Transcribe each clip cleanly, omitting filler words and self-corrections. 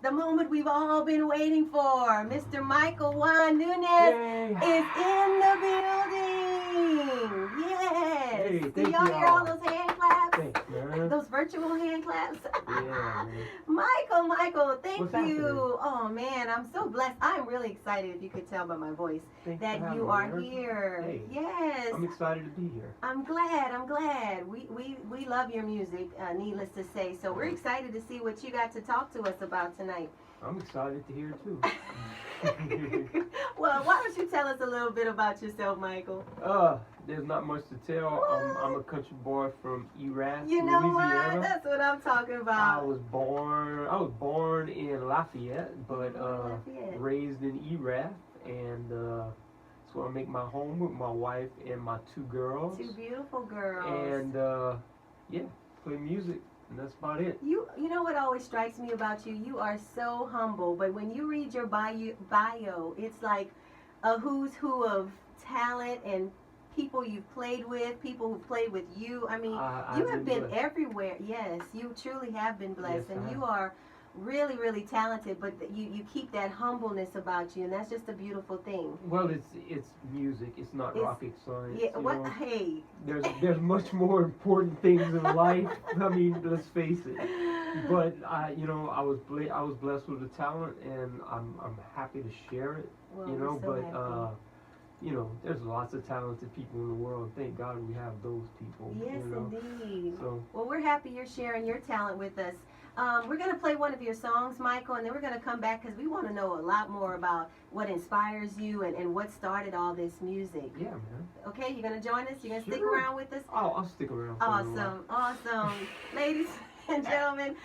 the moment we've all been waiting for. Mr. Michael Juan Nunez Yay. is in the building. Yes. Hey, Do thank y'all hear y'all. all those hand claps? Thanks, man. Those virtual hand claps? Yeah, man. Michael, thank What's you. happening? Oh, man, I'm so blessed. I'm really excited, if you could tell by my voice, Thanks that for having you me, are man. here. Hey, Yes. I'm excited to be here. I'm glad. We love your music, needless to say. So we're excited to see what you got to talk to us about tonight. I'm excited to hear it too. Well, why don't you tell us a little bit about yourself, Michael? There's not much to tell. I'm a country boy from Iraq, You know Louisiana. what? That's what I'm talking I about. was born in Lafayette, but Lafayette. raised in Iraq, and that's where I make my home with my wife and my 2 girls. 2 beautiful girls. And yeah, play music, and that's about it. You know what always strikes me about you? You are so humble, but when you read your bio, it's like a who's who of talent and people you've played with, people who played with you. I mean, you have been blessed. everywhere. Yes, you truly have been blessed, Yes, and I you have. are really, really talented, but you keep that humbleness about you, and that's just a beautiful thing. Well, it's music. It's not rocket science. Yeah, you what? know? Hey. There's much more important things in life. I mean, let's face it. But I was blessed with the talent, and I'm happy to share it. Well, You know, we're so happy. there's lots of talented people in the world. Thank God we have those people. Yes, you know? indeed. So, well, we're happy you're sharing your talent with us. We're going to play one of your songs, Michael, and then we're going to come back because we want to know a lot more about what inspires you and what started all this music. yeah, man. Okay, you're going to join us? You're going to stick Sure. around with us? I'll stick around for a little while. Awesome. Ladies and gentlemen,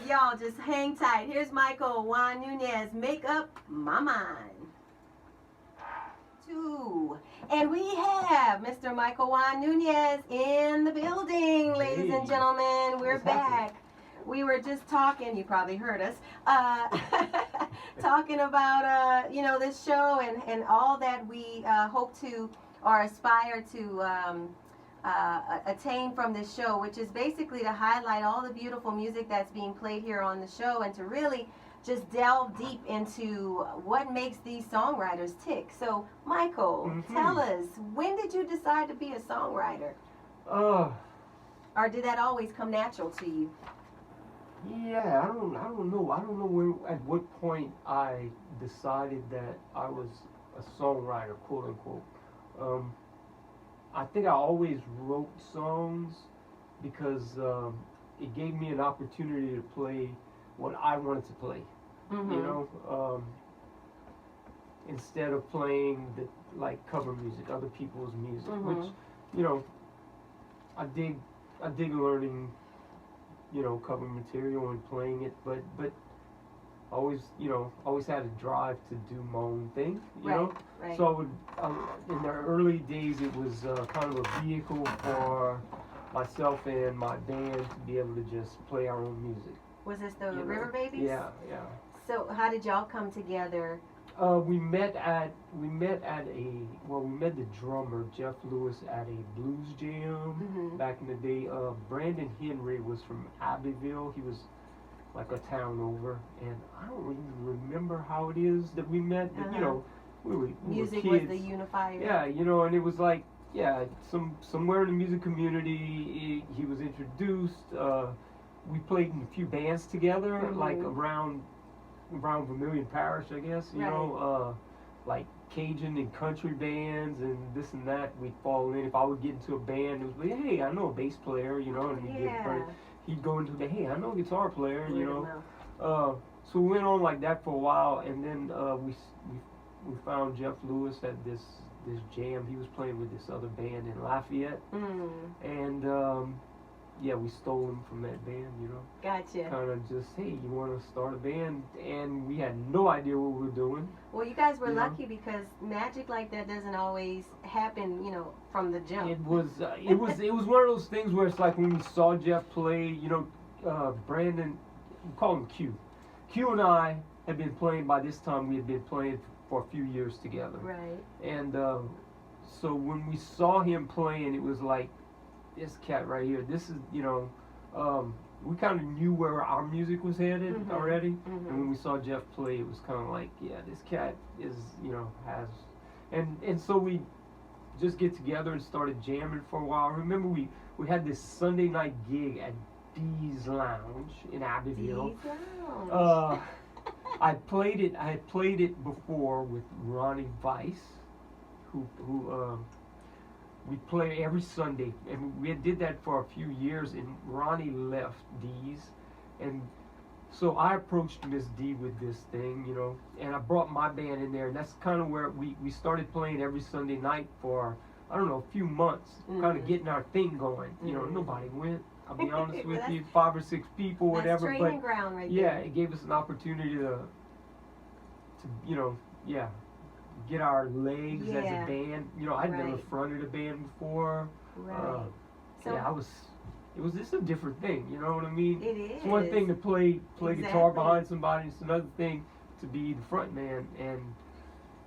y'all just hang tight. Here's Michael Juan Nunez, Make Up My Mind. 2. And we have Mr. Michael Juan Nunez in the building, ladies and gentlemen. We're What's back. happening? We were just talking, you probably heard us, talking about, this show and all that we hope to or aspire to attain from this show, which is basically to highlight all the beautiful music that's being played here on the show and to really just delve deep into what makes these songwriters tick. So, Michael, tell us, when did you decide to be a songwriter? Or did that always come natural to you? Yeah, I don't know. I don't know when, at what point I decided that I was a songwriter, quote unquote. I think I always wrote songs because it gave me an opportunity to play what I wanted to play. You know, instead of playing cover music, other people's music, which I dig learning. Cover material and playing it, but always had a drive to do my own thing, you know? Right. So I would, in the early days, it was kind of a vehicle for myself and my band to be able to just play our own music. Was this the River Babies? Yeah. So how did y'all come together? We met the drummer Jeff Lewis at a blues jam back in the day. Brandon Henry was from Abbeville. He was like a town over, and I don't even remember how it is that we met. But we were Music kids. was the unifier. Yeah, and it was like somewhere in the music community he was introduced. We played in a few bands together, like around Vermilion Parish, I guess, you know, like Cajun and country bands and this and that. We'd fall in. If I would get into a band, it was like, hey, I know a bass player, and we'd get friends. He'd go into the, hey, I know a guitar player, So we went on like that for a while, and then we found Jeff Lewis at this jam. He was playing with this other band in Lafayette, and we stole him from that band, Gotcha. Kind of just, hey, you want to start a band? And we had no idea what we were doing. Well, you guys were lucky because magic like that doesn't always happen, from the jump. It was one of those things where it's like when we saw Jeff play, Brandon, we call him Q. Q and I had been playing, by this time we had been playing for a few years together. Right. And so when we saw him playing, it was like, this cat right here, this is, we kind of knew where our music was headed already. Mhm. And when we saw Jeff play, it was kind of like, yeah, this cat is, has, and so we just get together and started jamming for a while. Remember, we had this Sunday night gig at Dee's Lounge in Abbeville. Dee's Lounge. I had played it before with Ronnie Weiss, who we play every Sunday, and we did that for a few years, and Ronnie left Dee's, and so I approached Miss D with this thing, and I brought my band in there, and that's kind of where we started playing every Sunday night for, I don't know, a few months, kind of getting our thing going. Nobody went. I'll be honest with you, 5 or 6 people, whatever. That's training ground right yeah, there. it gave us an opportunity to get our legs as a band. I'd never fronted a band before. Right. So it was just a different thing. You know what I mean? It is. It's one thing to play guitar behind somebody. It's another thing to be the front man, and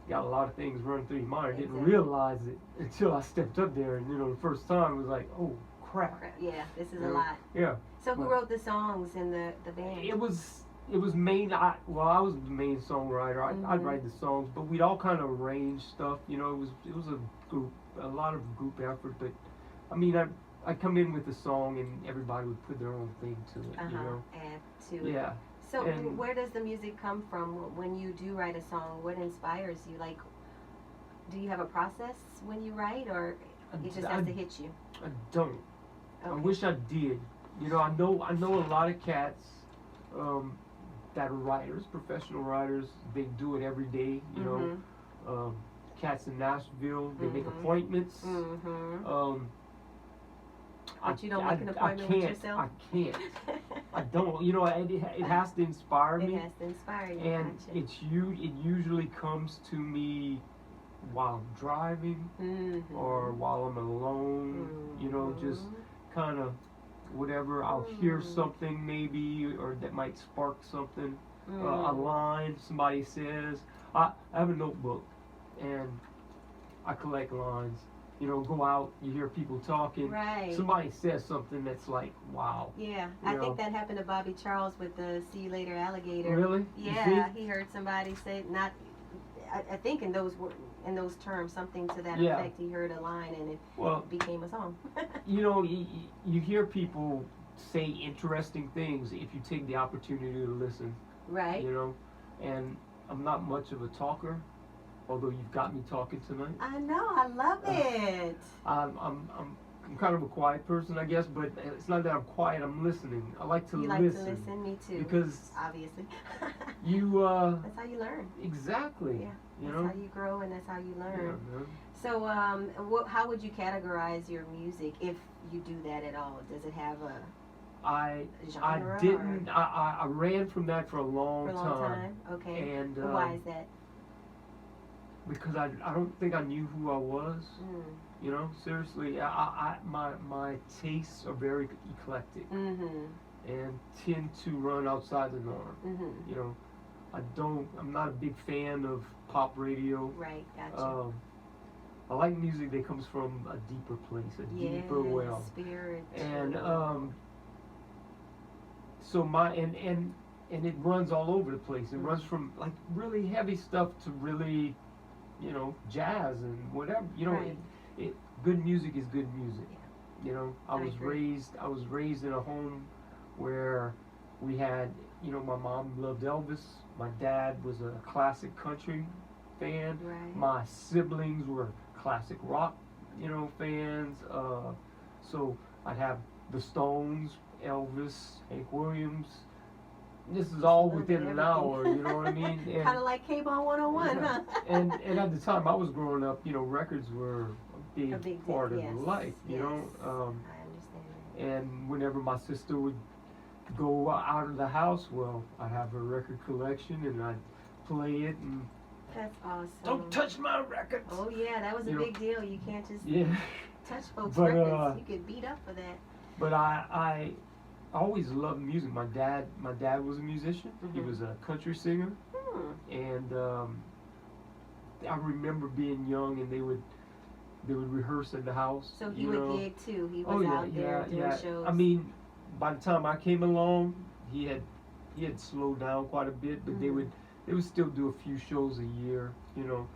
got a lot of things running through your mind. I didn't realize it until I stepped up there, and the first time it was like, oh crap. Yeah, this is a lot. Yeah. So who wrote the songs in the band? It was main. I was the main songwriter. I'd write the songs, but we'd all kind of arrange stuff. It was a lot of group effort. But I mean, I'd come in with a song, and everybody would put their own thing to it. Add to it. Yeah. So where does the music come from when you do write a song? What inspires you? Like, do you have a process when you write, or it just has to hit you? I don't. Okay. I wish I did. I know a lot of cats that are writers, professional writers. They do it every day. Cats in Nashville, they make appointments. But you don't make an appointment with yourself? I can't. I don't. It has to inspire me. It has to inspire you. And it usually comes to me while I'm driving or while I'm alone. Just kind of whatever. I'll hear something maybe, or that might spark something. A line somebody says. I have a notebook, and I collect lines. Go out, you hear people talking. Right. Somebody says something that's like, wow. Yeah, I think that happened to Bobby Charles with the See You Later Alligator. Really? Yeah, he heard somebody say, I think in those terms, something to that effect. He heard a line, and it became a song. You hear people say interesting things if you take the opportunity to listen. Right. And I'm not much of a talker. Although you've got me talking tonight. I know, I love it. I'm kind of a quiet person, I guess, but it's not that I'm quiet. I'm listening. I like to listen. You like to listen, me too. Because obviously, that's how you learn. Exactly. Yeah. That's how you grow, and that's how you learn. Yeah, so, how would you categorize your music if you do that at all? Does it have a genre? I didn't. I ran from that for a long time. For a long time. Okay. And why is that? Because I don't think I knew who I was. Seriously, my tastes are very eclectic and tend to run outside the norm. I'm not a big fan of pop radio. Right, gotcha. I like music that comes from a deeper place, a deeper well. Spirit. And so and it runs all over the place. It runs from like really heavy stuff to really jazz and whatever. Good music is good music. Yeah. I was raised in a home where we had, my mom loved Elvis. My dad was a classic country fan. Right. My siblings were classic rock, fans. So I'd have the Stones, Elvis, Hank Williams. This is all within an hour, you know what I mean? Kind of like KBON 101, huh? and at the time I was growing up, records were a big part of life, you know. I understand that. And whenever my sister would go out of the house, well, I'd have her record collection and I'd play it and... That's awesome. Don't touch my records! Oh yeah, that was a big deal. You can't just touch folks' but, records. You get beat up for that. But I always loved music. My dad was a musician. He was a country singer, and I remember being young, and they would rehearse at the house. So he would gig too. He was out there doing shows. I mean, by the time I came along, he had slowed down quite a bit, but they would still do a few shows a year. You know,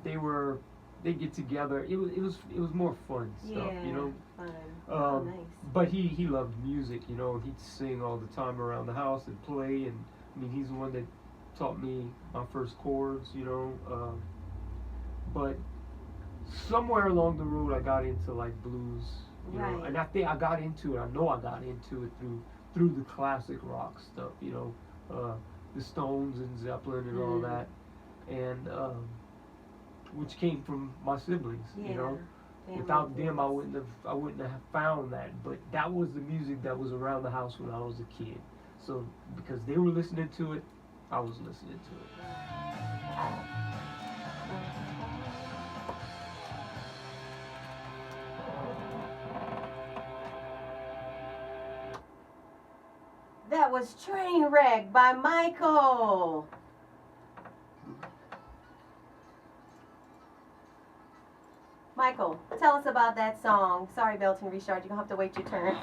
they get together. It was more fun stuff. You know. Fun. Nice. But he loved music. You know, he'd sing all the time around the house and play. And I mean, he's the one that taught me my first chords. You know, but somewhere along the road, I got into like blues. You know, and I think I got into it. I know I got into it through the classic rock stuff. You know, the Stones and Zeppelin and all that, and which came from my siblings. You know, without them, I wouldn't have found that. But that was the music that was around the house when I was a kid. So because they were listening to it, I was listening to it. That was Trainwreck by Michael. Michael, tell us about that song. Sorry, Belton Richard, you're going to have to wait your turn.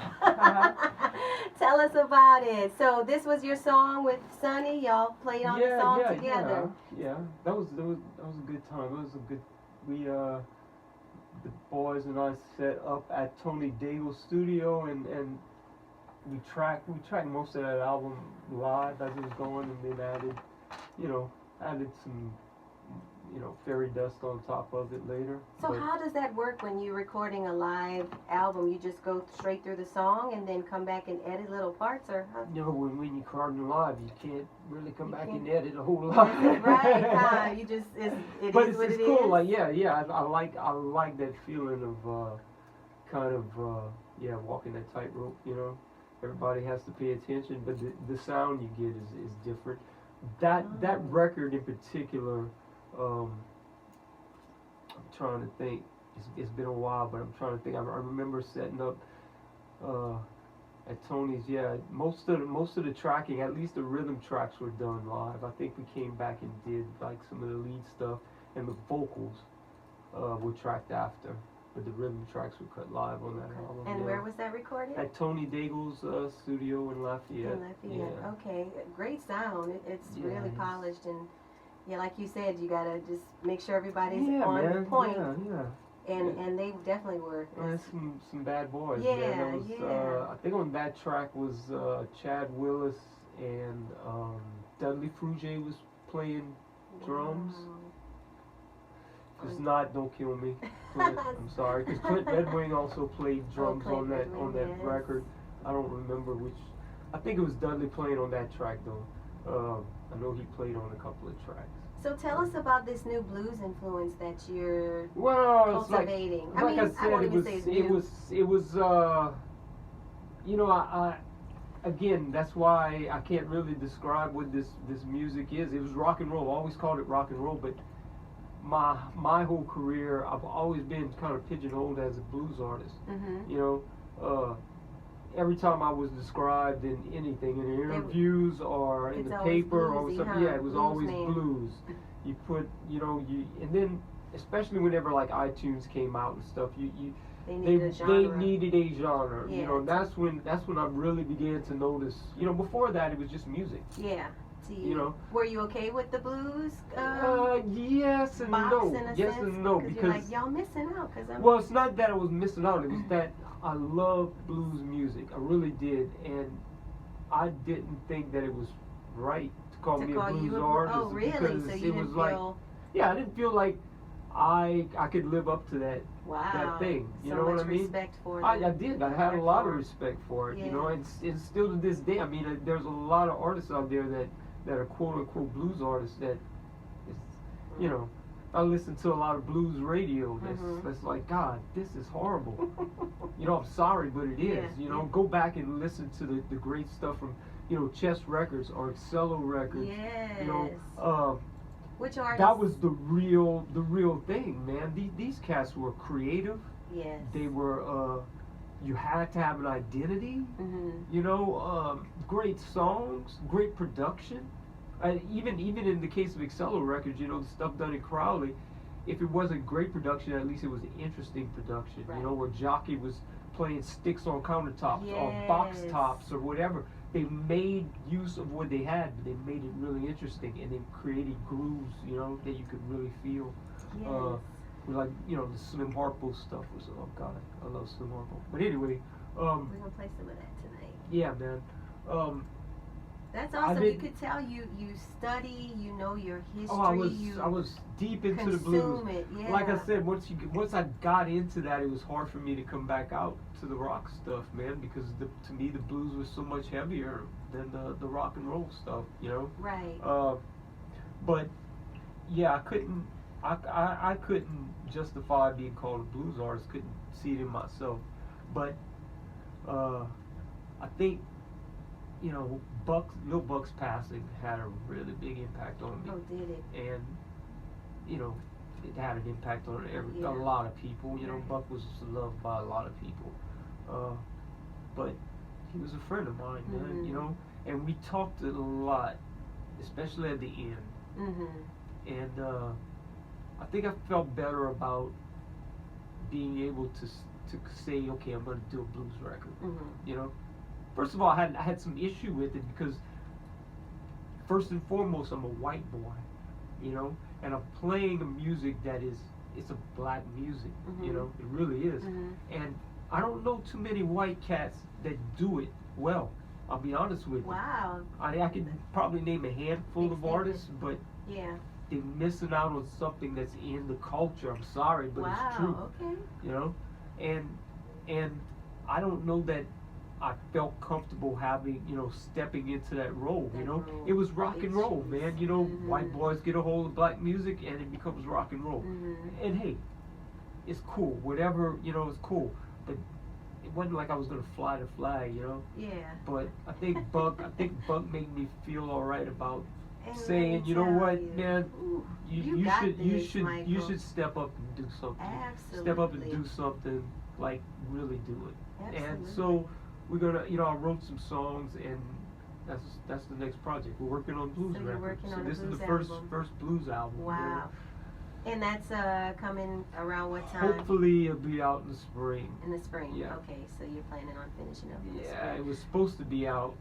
Tell us about it. So this was your song with Sonny. Y'all played on the song together. Yeah. That was a good time. It was a good. We the boys and I set up at Tony Daigle's studio and we tracked most of that album live as it was going, and then added some fairy dust on top of it later. So how does that work when you're recording a live album? You just go straight through the song and then come back and edit little parts, or how? No, when you're recording live, you can't really come back and edit a whole lot. Right. You just it's cool. Like I like that feeling of walking that tightrope. You know, everybody has to pay attention, but the sound you get is different. That record in particular. I'm trying to think. It's been a while, but I'm trying to think. I remember setting up at Tony's. Yeah, most of the tracking, at least the rhythm tracks, were done live. I think we came back and did like some of the lead stuff, and the vocals were tracked after. But the rhythm tracks were cut live on that album. And where was that recorded? At Tony Daigle's studio in Lafayette. Yeah. Okay, great sound. It's really polished, and like you said, you gotta just make sure everybody's on point. And they definitely were. There's some bad boys. I think on that track was Chad Willis and Dudley Frugier was playing drums. If it's not, don't kill me, Clint. I'm sorry, because Clint Redwing also played drums on that record. I don't remember which. I think it was Dudley playing on that track though. I know he played on a couple of tracks. So tell us about this new blues influence that you're cultivating. Like I said, it was again, that's why I can't really describe what this music is. It was rock and roll. I always called it rock and roll, but my whole career, I've always been kind of pigeonholed as a blues artist. You know, every time I was described in anything, in the interviews or in the paper or something, it was always blues. You put, and then especially whenever like iTunes came out and stuff, they needed a genre. You know, that's when I really began to notice. You know, before that it was just music. Yeah. Were you okay with the blues? Yes and no. Yes and no, because you're like, y'all missing out. Well, it's not that I was missing out. It was that I love blues music. I really did, and I didn't think that it was right to call me a blues artist. Oh, really? Because so you it was didn't like, feel... I didn't feel like I could live up to that thing. You know what I mean? Respect for I did. I had a lot of respect for it. You know, and still to this day. I mean, there's a lot of artists out there that are quote unquote blues artists that is, I listen to a lot of blues radio that's like, God, this is horrible. I'm sorry, but it is. Go back and listen to the great stuff from, Chess Records or Excello Records. Yes. Which artists? That was the real thing, man. These cats were creative. Yes. They were, you had to have an identity. Great songs, great production. Even in the case of Excello Records, the stuff done in Crowley, if it wasn't great production, at least it was interesting production. Right. Where Jockey was playing sticks on countertops or Yes. box tops or whatever. They made use of what they had, but they made it really interesting, and then created grooves, you know, that you could really feel. Yes. Like, you know, the Slim Harpo stuff was, oh god, I love Slim Harpo. But anyway, We're gonna play some of that tonight. yeah, man. That's awesome. You could tell you study, you know your history. Oh, I was deep into the blues. Consume it, yeah. Like I said, once I got into that, it was hard for me to come back out to the rock stuff, man, because to me the blues was so much heavier than the rock and roll stuff, you know. Right. But yeah, I couldn't justify being called a blues artist. Couldn't see it in myself, but I think, you know, Lil Buck's passing had a really big impact on me. Oh, did it? And, you know, it had an impact on Yeah. a lot of people. You know, Right. Buck was loved by a lot of people. But he was a friend of mine, man, you know, and we talked a lot, especially at the end. And I think I felt better about being able to say, okay, I'm going to do a blues record, you know. First of all, I had some issue with it because, first and foremost, I'm a white boy, you know, and I'm playing a music that it's a black music, you know, it really is. And I don't know too many white cats that do it well. I'll be honest with you. Wow. I could probably name a handful of artists, but yeah, they're missing out on something that's in the culture. I'm sorry, but it's true. Okay. You know, and I don't know that I felt comfortable having, you know, stepping into that role, you know. It was rock and roll, man. You know, white boys get a hold of black music and it becomes rock and roll. And hey, it's cool. Whatever, you know, it's cool. But it wasn't like I was gonna fly the flag, you know. Yeah. But I think Buck made me feel all right about And saying, you know what, man, Ooh, you should step up and do something. Absolutely. Step up and do something, like really do it. Absolutely. And so we're gonna, you know, I wrote some songs, and that's the next project. We're working on blues So you're records. working So on a this is blues the album. first blues album. you know. Wow. And that's coming around what time? Hopefully it'll be out in the spring. In the spring. Yeah. Okay, so you're planning on finishing up in the Yeah, spring. it was supposed to be out.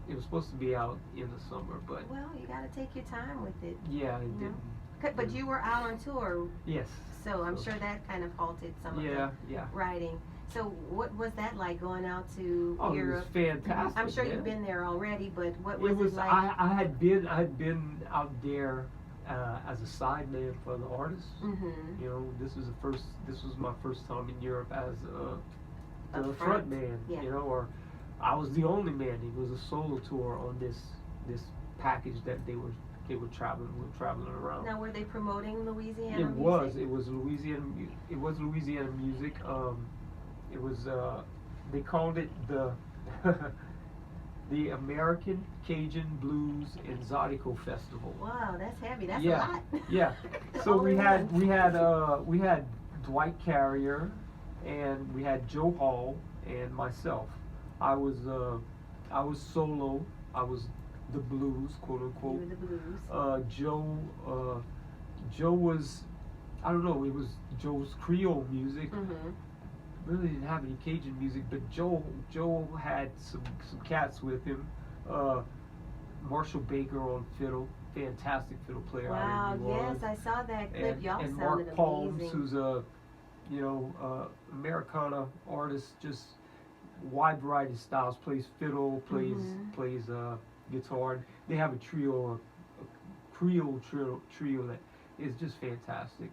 It was supposed to be out in the summer, but Well, you got to take your time with it. yeah, it You know? didn't. But you were out on tour, Yes. so I'm sure that kind of halted some of Yeah, the yeah. writing. So what was that like going out to Oh, it was Europe? fantastic. I'm sure man. you've been there already, but what It was. it like? I had been out there as a sideman for the artists. Mm-hmm. You know, this was my first time in Europe as the A front man. yeah. You know, or I was the only man. It was a solo tour on this package that they were traveling around. Now, were they promoting Louisiana It music? was Louisiana music. It was they called it the the American Cajun Blues and Zydeco Festival. Wow, that's heavy. That's Yeah, a lot. yeah. So All we in had one. we had Dwight Carrier, and we had Joe Hall and myself. I was solo. I was the blues, quote You unquote. were the blues. Joe was, I don't know, it was Joe's Creole music. Mm-hmm. Really didn't have any Cajun music, but Joe had some cats with him. Marshall Baker on fiddle, fantastic fiddle player Wow, out of New Orleans. yes, I saw that clip. Y'all and sounded Mark Palms, amazing. who's a, you know, Americana artist, just wide variety of styles. Plays fiddle, plays guitar. They have a trio, a Creole trio that is just fantastic.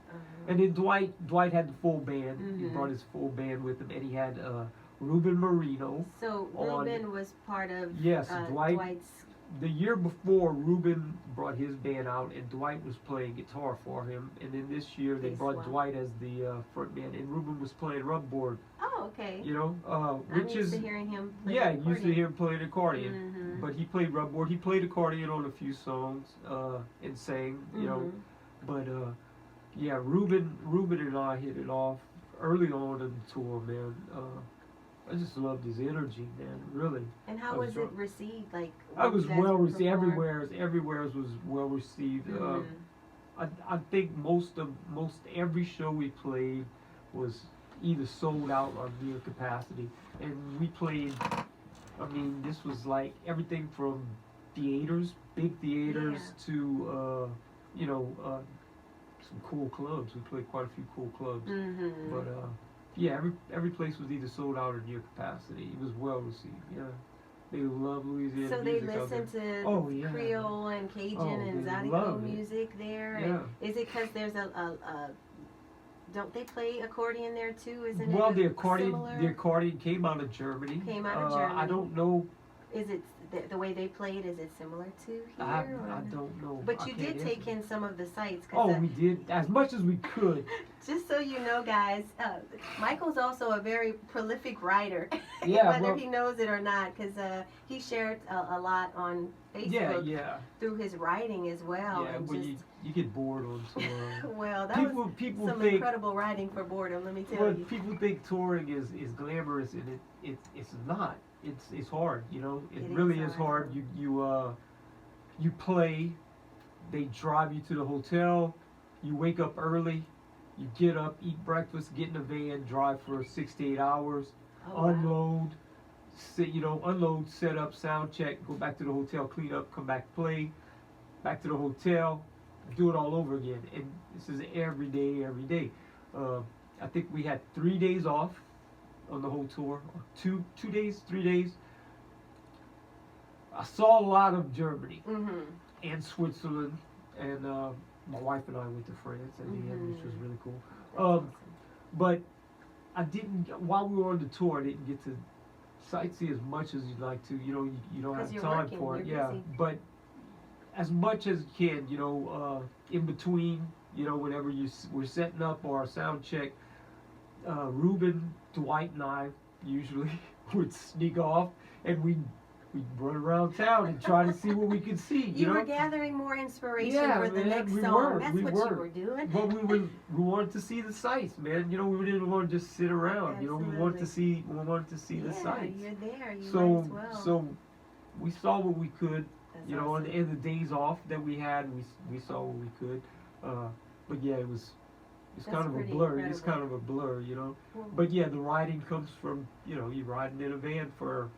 And then Dwight had the full band. He brought his full band with him, and he had Ruben Marino. So Ruben was part of Yes, Dwight's. The year before, Ruben brought his band out, and Dwight was playing guitar for him. And then this year, they brought Dwight as the front man, and Ruben was playing rubboard. Oh, okay. You know, I'm which used is to hearing him play used to hear him playing accordion. Mm-hmm. But he played rubboard. He played accordion on a few songs and sang. You know, but yeah, Ruben and I hit it off early on in the tour, man. I just loved his energy, man. Really. And how was it received? Like, I was well received. performed? Everywhere was well received. I think most every show we played was either sold out or near capacity. And we played, I mean, this was like everything from theaters, big theaters, to, you know, some cool clubs. We played quite a few cool clubs. But, yeah, every place was either sold out or near capacity. It was well received, yeah. They love Louisiana so music. So they listen to Creole and Cajun and Zydeco music there? Yeah. And is it because there's a don't they play accordion there too? Isn't well, it the accordion similar? The accordion came out of Germany. Came out of Germany. I don't know. Is it the way they play it? Is it similar to here? I don't know. But you did take in some of the sites. Oh, we did as much as we could. Just so you know, guys, Michael's also a very prolific writer. Yeah, whether he knows it or not, because he shared a lot on Facebook. Through his writing as well. Yeah, and but you get bored on tour. Well, that was some incredible writing for boredom. Let me tell you. People think touring is glamorous, and it's not. It's hard, you know. It really is hard. You play, they drive you to the hotel, you wake up early, you get up, eat breakfast, get in a van, drive for 6 to 8 hours, unload, unload, set up, sound check, go back to the hotel, clean up, come back, play, back to the hotel, do it all over again. And this is every day. I think we had 3 days off on the whole tour, 3 days. I saw a lot of Germany and Switzerland, and my wife and I went to France at the end, which was really cool. But I didn't, while we were on the tour, I didn't get to sightsee as much as you'd like to. You know, you don't have time for it. Yeah, but as much as you can, you know, in between, you know, whenever we're setting up our sound check, Ruben, Dwight, and I usually would sneak off, and we'd run around town and try to see what we could see. You know? Were gathering more inspiration for the next song. That's what you were doing. But we wanted to see the sights, man. You know, we didn't want to just sit around. Absolutely. You know, we wanted to see the sights. You're there. You so might as well. So we saw what we could. That's you know, and the days off that we had, we saw what we could. But yeah, it's kind of a blur. Incredible. It's kind of a blur, you know. But yeah, the riding comes from, you know, you're riding in a van for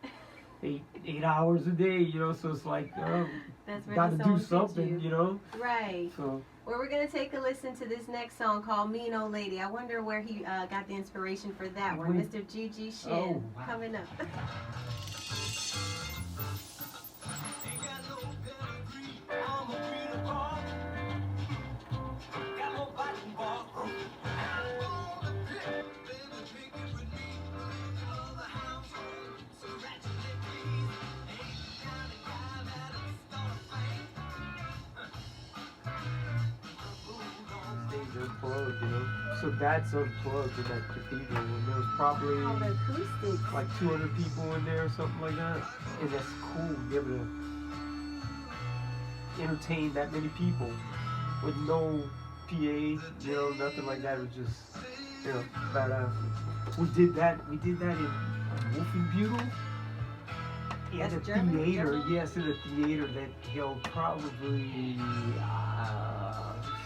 8 hours a day, you know. So it's like, got to do something, you know. Right. So. Well, we're gonna take a listen to this next song called "Mean Old Lady." I wonder where he got the inspiration for that one. Mr. G.G. Shin coming up. Unplugged, you know. So that's unplugged in that cathedral, and there was probably like 200 people in there or something like that. And that's cool to be able to entertain that many people with no PA, you know, nothing like that. It was just, you know, badass. We did that in Wolfenbüttel. In a theater, yes, in a theater that held probably,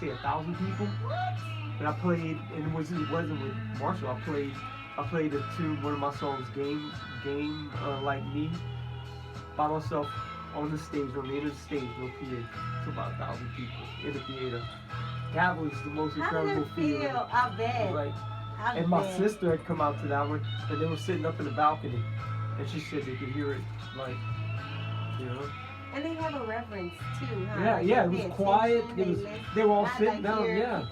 say 1,000 people. And I played, and it wasn't with Marshall. I played a tune, one of my songs, Game Like Me, by myself on the stage, on the end of the stage, no PA, to about 1,000 people in the theater. That was the most incredible feeling. I bet. Like, and my sister had come out to that one, and they were sitting up in the balcony. And she said they could hear it, like, you know. And they have a reverence too, huh? Yeah, like it was quiet. They were all sitting down. Yeah,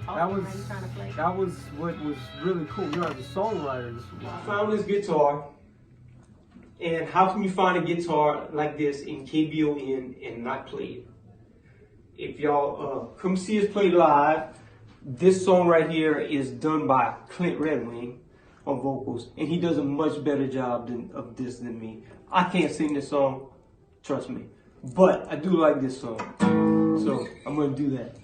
that was what was really cool. You know, as a songwriter, I found this guitar. And how can you find a guitar like this in KBON and not play it? If y'all come see us play live, this song right here is done by Clint Redwing on vocals, and he does a much better job of this than me. I can't sing this song, trust me, but I do like this song, so I'm gonna do that.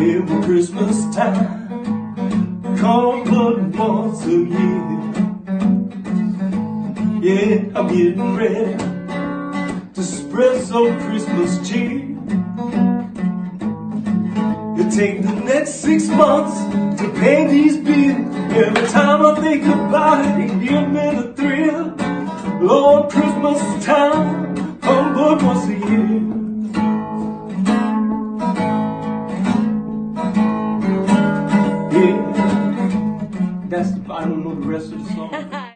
Every Christmas time, come but once a year. Yeah, I'm getting ready to spread some Christmas cheer. take the next 6 months to pay these bills. Every time I think about it, it gives me the thrill. Lord, Christmas time, come but once a year. Yeah, that's, I don't know the rest of the song.